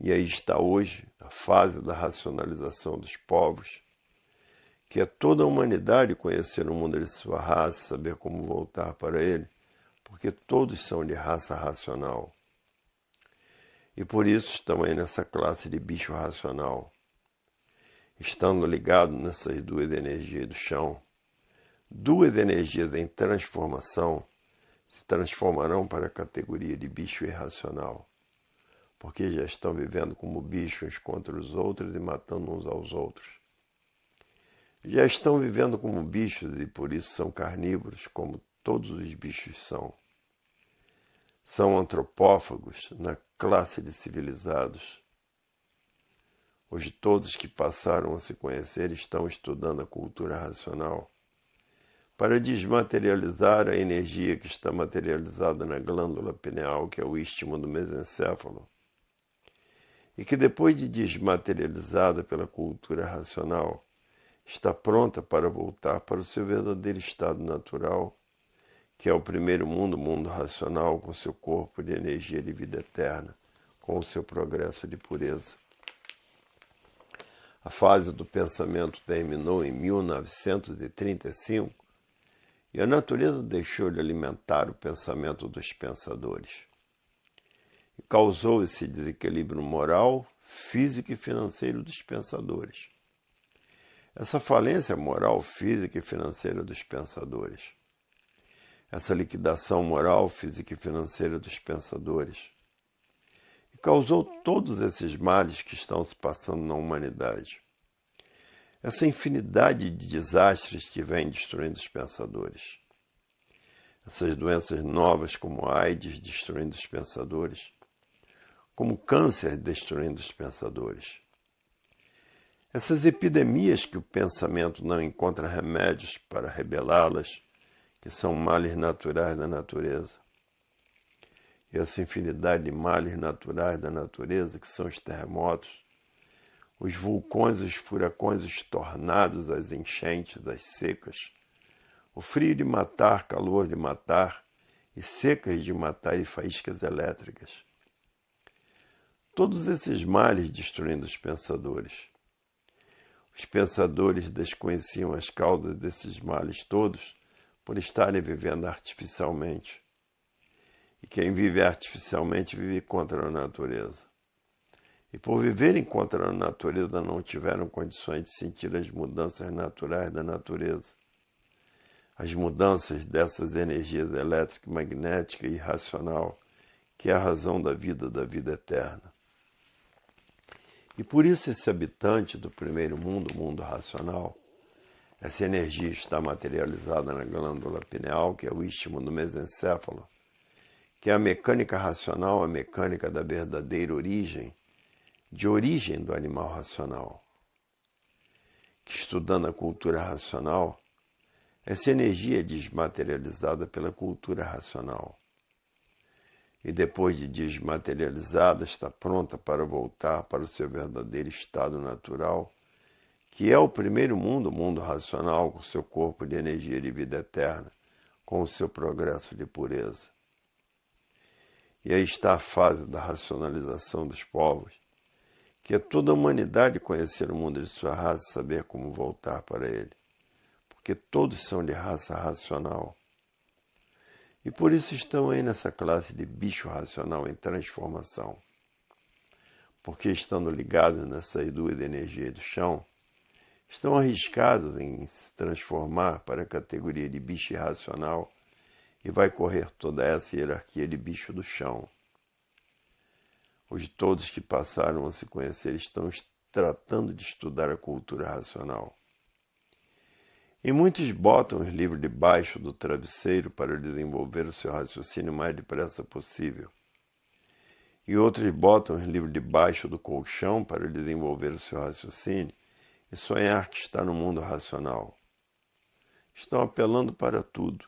E aí está hoje a fase da racionalização dos povos, que é toda a humanidade conhecer o mundo de sua raça, saber como voltar para ele, porque todos são de raça racional. E por isso estamos aí nessa classe de bicho racional, estando ligados nessas duas energias do chão. Duas energias em transformação se transformarão para a categoria de bicho irracional, porque já estão vivendo como bichos uns contra os outros e matando uns aos outros. Já estão vivendo como bichos e por isso são carnívoros, como todos os bichos são. São antropófagos na classe de civilizados. Hoje todos que passaram a se conhecer estão estudando a cultura racional para desmaterializar a energia que está materializada na glândula pineal, que é o istmo do mesencéfalo, e que depois de desmaterializada pela cultura racional, está pronta para voltar para o seu verdadeiro estado natural, que é o primeiro mundo, o mundo racional, com seu corpo de energia de vida eterna, com o seu progresso de pureza. A fase do pensamento terminou em 1935 e a natureza deixou de alimentar o pensamento dos pensadores e causou esse desequilíbrio moral, físico e financeiro dos pensadores. Essa falência moral, física e financeira dos pensadores, essa liquidação moral, física e financeira dos pensadores, e causou todos esses males que estão se passando na humanidade. Essa infinidade de desastres que vem destruindo os pensadores. Essas doenças novas como a AIDS destruindo os pensadores, como o câncer destruindo os pensadores. Essas epidemias que o pensamento não encontra remédios para rebelá-las, que são males naturais da natureza. E essa infinidade de males naturais da natureza, que são os terremotos, os vulcões, os furacões, os tornados, as enchentes, as secas, o frio de matar, calor de matar, e secas de matar e faíscas elétricas. Todos esses males destruindo os pensadores. Os pensadores desconheciam as causas desses males todos por estarem vivendo artificialmente. E quem vive artificialmente vive contra a natureza. E por viverem contra a natureza não tiveram condições de sentir as mudanças naturais da natureza. As mudanças dessas energias elétrica, magnética e racional, que é a razão da vida eterna. E por isso esse habitante do primeiro mundo, o mundo racional, essa energia está materializada na glândula pineal, que é o istmo do mesencéfalo, que é a mecânica racional, a mecânica da verdadeira origem, de origem do animal racional. Que estudando a cultura racional, essa energia é desmaterializada pela cultura racional. E depois de desmaterializada, está pronta para voltar para o seu verdadeiro estado natural, que é o primeiro mundo, o mundo racional, com seu corpo de energia de vida eterna, com o seu progresso de pureza. E aí está a fase da racionalização dos povos, que é toda a humanidade conhecer o mundo de sua raça e saber como voltar para ele, porque todos são de raça racional. E por isso estão aí nessa classe de bicho racional em transformação. Porque estando ligados nessa duas energias do chão, estão arriscados em se transformar para a categoria de bicho irracional e vai correr toda essa hierarquia de bicho do chão. Hoje todos que passaram a se conhecer estão tratando de estudar a cultura racional. E muitos botam os livros debaixo do travesseiro para desenvolver o seu raciocínio o mais depressa possível. E outros botam os livros debaixo do colchão para desenvolver o seu raciocínio e sonhar que está no mundo racional. Estão apelando para tudo.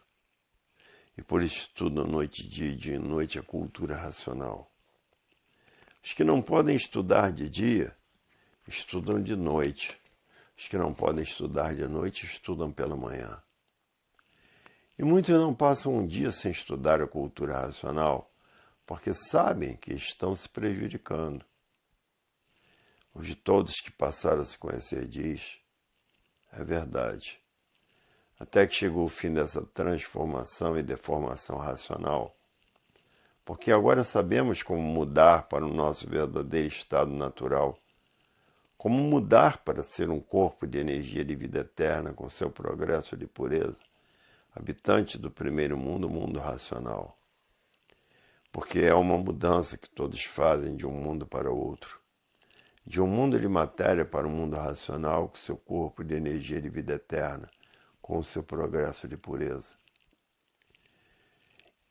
E por isso estudam noite e dia e noite a cultura racional. Os que não podem estudar de dia, estudam de noite. Os que não podem estudar de noite, estudam pela manhã. E muitos não passam um dia sem estudar a cultura racional, porque sabem que estão se prejudicando. Os de todos que passaram a se conhecer diz, é verdade. Até que chegou o fim dessa transformação e deformação racional, porque agora sabemos como mudar para o nosso verdadeiro estado natural, como mudar para ser um corpo de energia de vida eterna com seu progresso de pureza, habitante do primeiro mundo, o mundo racional. Porque é uma mudança que todos fazem de um mundo para outro. de um mundo de matéria para um mundo racional com seu corpo de energia de vida eterna, com o seu progresso de pureza.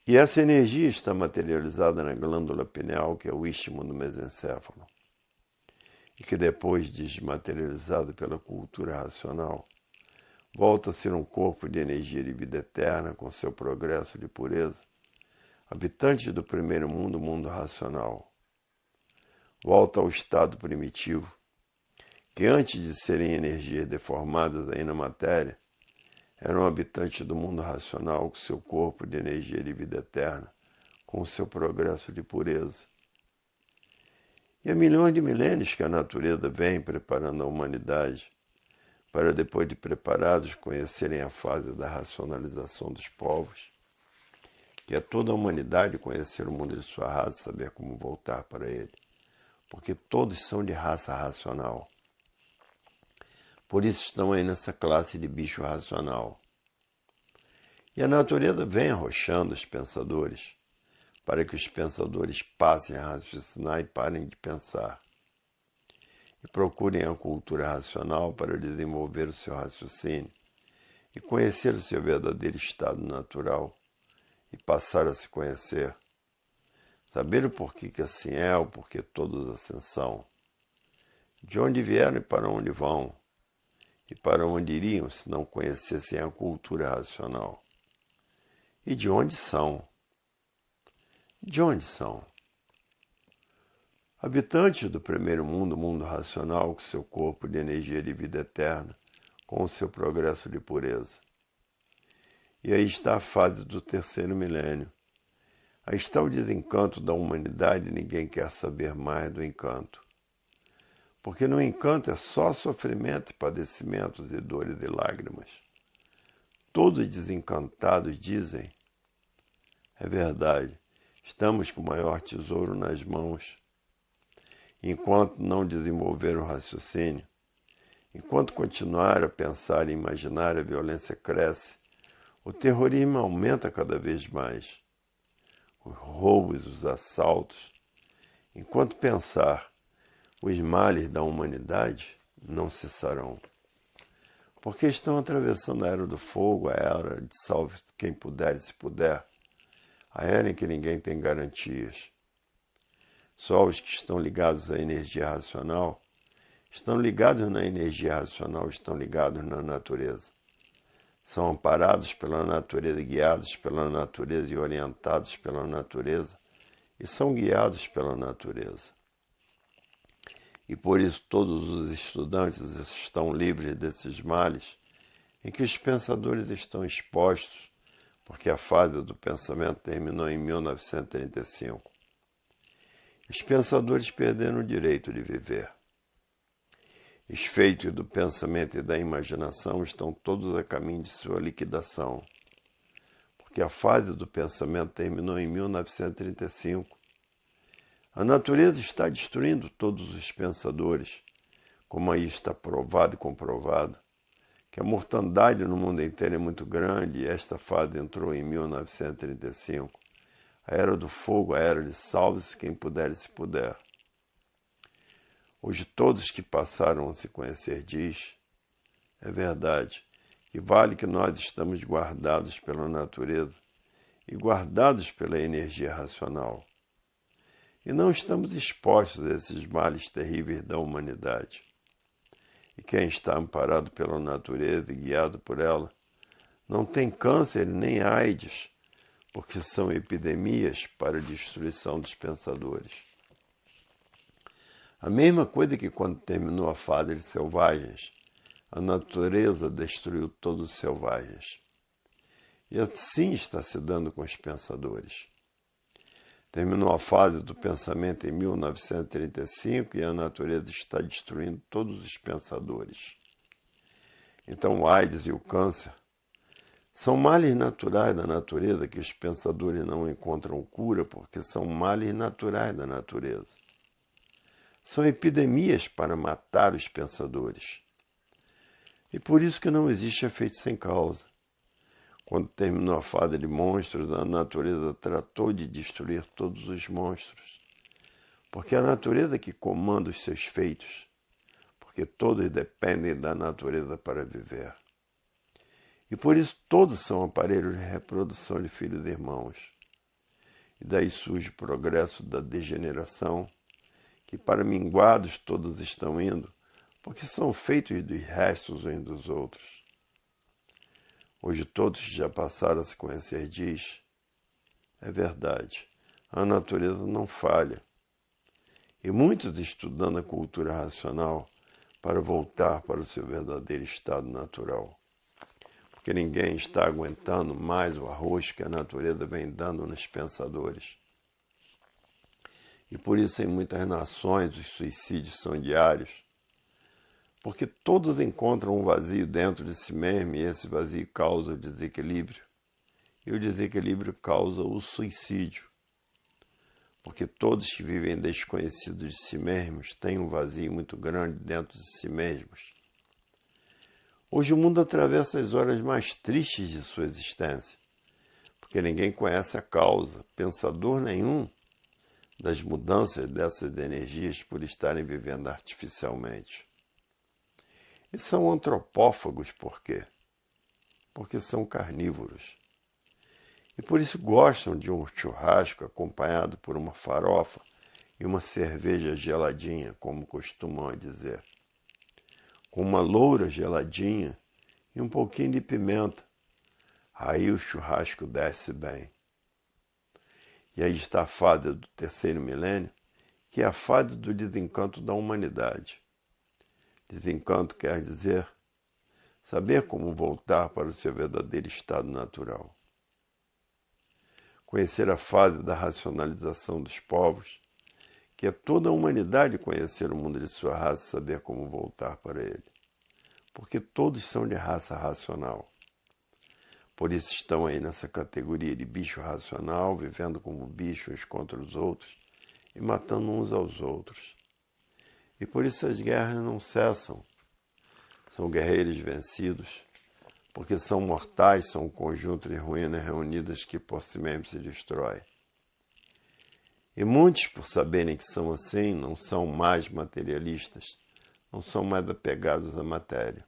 E essa energia está materializada na glândula pineal, que é o istmo do mesencéfalo, e que depois desmaterializado pela cultura racional, volta a ser um corpo de energia de vida eterna com seu progresso de pureza, habitante do primeiro mundo, o mundo racional. Volta ao estado primitivo, que antes de serem energias deformadas aí na matéria, era um habitante do mundo racional com seu corpo de energia de vida eterna, com seu progresso de pureza. E há milhões de milênios que a natureza vem preparando a humanidade para, depois de preparados, conhecerem a fase da racionalização dos povos, que é toda a humanidade conhecer o mundo de sua raça, saber como voltar para ele, porque todos são de raça racional. Por isso estão aí nessa classe de bicho racional. E a natureza vem arrochando os pensadores, para que os pensadores passem a raciocinar e parem de pensar. E procurem a cultura racional para desenvolver o seu raciocínio e conhecer o seu verdadeiro estado natural e passar a se conhecer. Saber o porquê que assim é, o porquê todos assim são. De onde vieram e para onde vão. E para onde iriam se não conhecessem a cultura racional? E de onde são? De onde são? Habitantes do primeiro mundo, o mundo racional, com seu corpo de energia de vida eterna, com o seu progresso de pureza. E aí está a fase do terceiro milênio. Aí está o desencanto da humanidade e ninguém quer saber mais do encanto. Porque no encanto é só sofrimento, padecimentos e dores e lágrimas. Todos desencantados dizem, é verdade, estamos com o maior tesouro nas mãos. Enquanto não desenvolver o raciocínio, enquanto continuar a pensar e imaginar, a violência cresce, o terrorismo aumenta cada vez mais. Os roubos, os assaltos. Enquanto pensar, os males da humanidade não cessarão. Porque estão atravessando a era do fogo, a era de salve quem puder e se puder, a era em que ninguém tem garantias. Só os que estão ligados à energia racional, estão ligados na energia racional, estão ligados na natureza. São amparados pela natureza, guiados pela natureza e orientados pela natureza, e são guiados pela natureza. E por isso todos os estudantes estão livres desses males em que os pensadores estão expostos, porque a fase do pensamento terminou em 1935. Os pensadores perderam o direito de viver. Os feitos do pensamento e da imaginação estão todos a caminho de sua liquidação, porque a fase do pensamento terminou em 1935. A natureza está destruindo todos os pensadores, como aí está provado e comprovado, que a mortandade no mundo inteiro é muito grande e esta fase entrou em 1935. A era do fogo, a era de salve-se quem puder e se puder. Hoje todos que passaram a se conhecer diz, é verdade, que vale que nós estamos guardados pela natureza e guardados pela energia racional. E não estamos expostos a esses males terríveis da humanidade. E quem está amparado pela natureza e guiado por ela, não tem câncer nem AIDS, porque são epidemias para a destruição dos pensadores. A mesma coisa que quando terminou a fase de selvagens, a natureza destruiu todos os selvagens. E assim está se dando com os pensadores. Terminou a fase do pensamento em 1935 e a natureza está destruindo todos os pensadores. Então o AIDS e o câncer são males naturais da natureza que os pensadores não encontram cura porque são males naturais da natureza. São epidemias para matar os pensadores. E por isso que não existe efeito sem causa. Quando terminou a fase de monstros, a natureza tratou de destruir todos os monstros, porque é a natureza que comanda os seus feitos, porque todos dependem da natureza para viver. E por isso todos são aparelhos de reprodução de filhos e irmãos. E daí surge o progresso da degeneração, que para minguados todos estão indo, porque são feitos dos restos uns dos outros. Hoje todos que já passaram a se conhecer diz, é verdade, a natureza não falha. E muitos estudando a cultura racional para voltar para o seu verdadeiro estado natural. Porque ninguém está aguentando mais o arroz que a natureza vem dando nos pensadores. E por isso em muitas nações os suicídios são diários, porque todos encontram um vazio dentro de si mesmo e esse vazio causa o desequilíbrio. E o desequilíbrio causa o suicídio. Porque todos que vivem desconhecidos de si mesmos têm um vazio muito grande dentro de si mesmos. Hoje o mundo atravessa as horas mais tristes de sua existência, porque ninguém conhece a causa, pensador nenhum, das mudanças dessas energias por estarem vivendo artificialmente. E são antropófagos por quê? Porque são carnívoros. E por isso gostam de um churrasco acompanhado por uma farofa e uma cerveja geladinha, como costumam dizer. Com uma loura geladinha e um pouquinho de pimenta. Aí o churrasco desce bem. E aí está a fada do terceiro milênio, que é a fada do desencanto da humanidade. Desencanto quer dizer saber como voltar para o seu verdadeiro estado natural. Conhecer a fase da racionalização dos povos, que é toda a humanidade conhecer o mundo de sua raça e saber como voltar para ele. Porque todos são de raça racional. Por isso estão aí nessa categoria de bicho racional, vivendo como bichos uns contra os outros e matando uns aos outros. E por isso as guerras não cessam. São guerreiros vencidos, porque são mortais, são um conjunto de ruínas reunidas que por si mesmo se destrói. E muitos, por saberem que são assim, não são mais materialistas, não são mais apegados à matéria.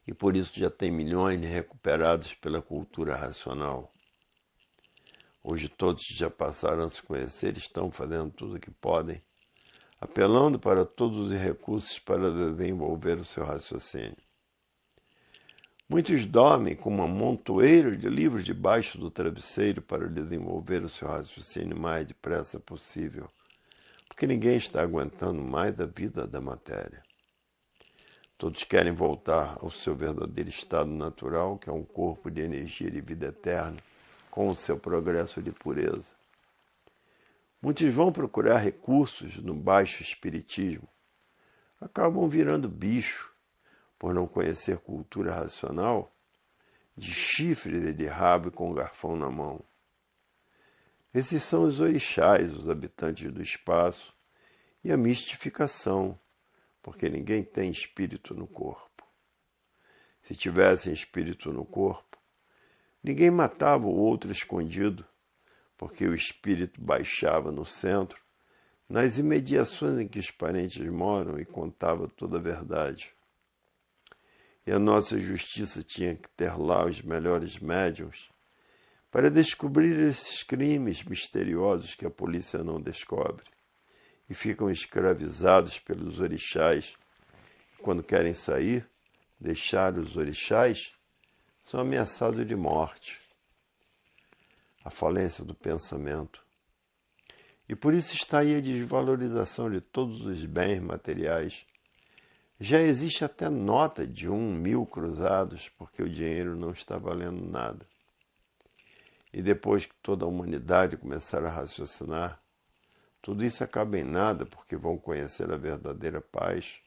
E por isso já tem milhões de recuperados pela cultura racional. Hoje todos que já passaram a se conhecer estão fazendo tudo o que podem, apelando para todos os recursos para desenvolver o seu raciocínio. Muitos dormem com uma montoeira de livros debaixo do travesseiro para desenvolver o seu raciocínio mais depressa possível, porque ninguém está aguentando mais a vida da matéria. Todos querem voltar ao seu verdadeiro estado natural, que é um corpo de energia de vida eterna, com o seu progresso de pureza. Muitos vão procurar recursos no baixo espiritismo, acabam virando bicho, por não conhecer cultura racional, de chifre e de rabo e com garfão na mão. Esses são os orixás, os habitantes do espaço, e a mistificação, porque ninguém tem espírito no corpo. Se tivessem espírito no corpo, ninguém matava o outro escondido, porque o espírito baixava no centro, nas imediações em que os parentes moram e contava toda a verdade. E a nossa justiça tinha que ter lá os melhores médiuns para descobrir esses crimes misteriosos que a polícia não descobre e ficam escravizados pelos orixás. Quando querem sair, deixar os orixás, são ameaçados de morte. A falência do pensamento. E por isso está aí a desvalorização de todos os bens materiais. Já existe até nota de 1.000 cruzados, porque o dinheiro não está valendo nada. E depois que toda a humanidade começar a raciocinar, tudo isso acaba em nada, porque vão conhecer a verdadeira paz,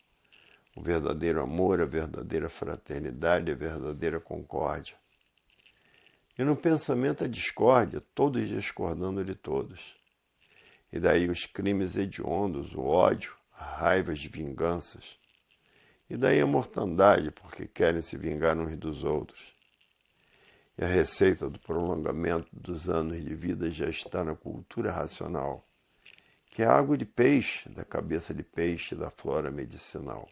o verdadeiro amor, a verdadeira fraternidade, a verdadeira concórdia. E no pensamento a discórdia, todos discordando de todos. E daí os crimes hediondos, o ódio, a raiva, as vinganças. E daí a mortandade, porque querem se vingar uns dos outros. E a receita do prolongamento dos anos de vida já está na cultura racional, que que é a água de peixe, da cabeça de peixe da flora medicinal.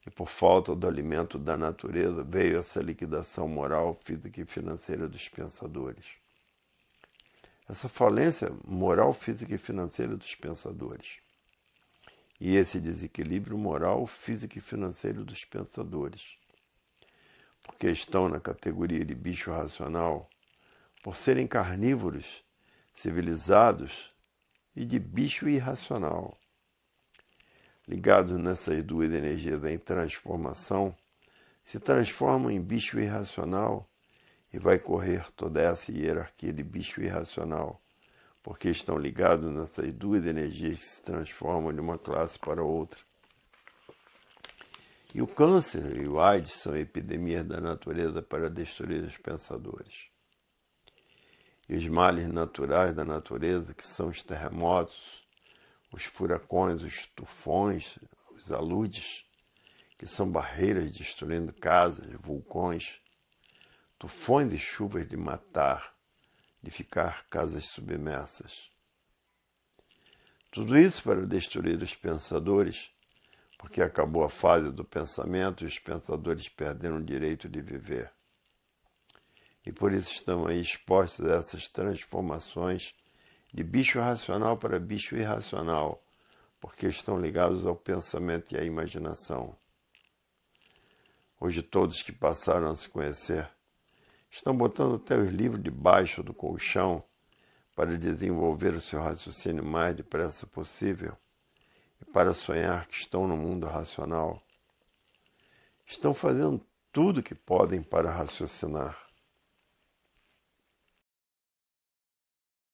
E por falta do alimento da natureza, veio essa liquidação moral, física e financeira dos pensadores. Essa falência moral, física e financeira dos pensadores. E esse desequilíbrio moral, físico e financeiro dos pensadores. Porque estão na categoria de bicho racional, por serem carnívoros, civilizados e de bicho irracional. Ligados nessas duas energias em transformação, se transformam em bicho irracional e vai correr toda essa hierarquia de bicho irracional, porque estão ligados nessas duas energias que se transformam de uma classe para outra. E o câncer e o AIDS são epidemias da natureza para destruir os pensadores. E os males naturais da natureza, que são os terremotos, os furacões, os tufões, os aludes, que são barreiras destruindo casas, vulcões, tufões e chuvas de matar, de ficar casas submersas. Tudo isso para destruir os pensadores, porque acabou a fase do pensamento e os pensadores perderam o direito de viver. E por isso estão aí expostos a essas transformações de bicho racional para bicho irracional, porque estão ligados ao pensamento e à imaginação. Hoje todos que passaram a se conhecer estão botando até os livros debaixo do colchão para desenvolver o seu raciocínio mais depressa possível e para sonhar que estão no mundo racional. Estão fazendo tudo o que podem para raciocinar.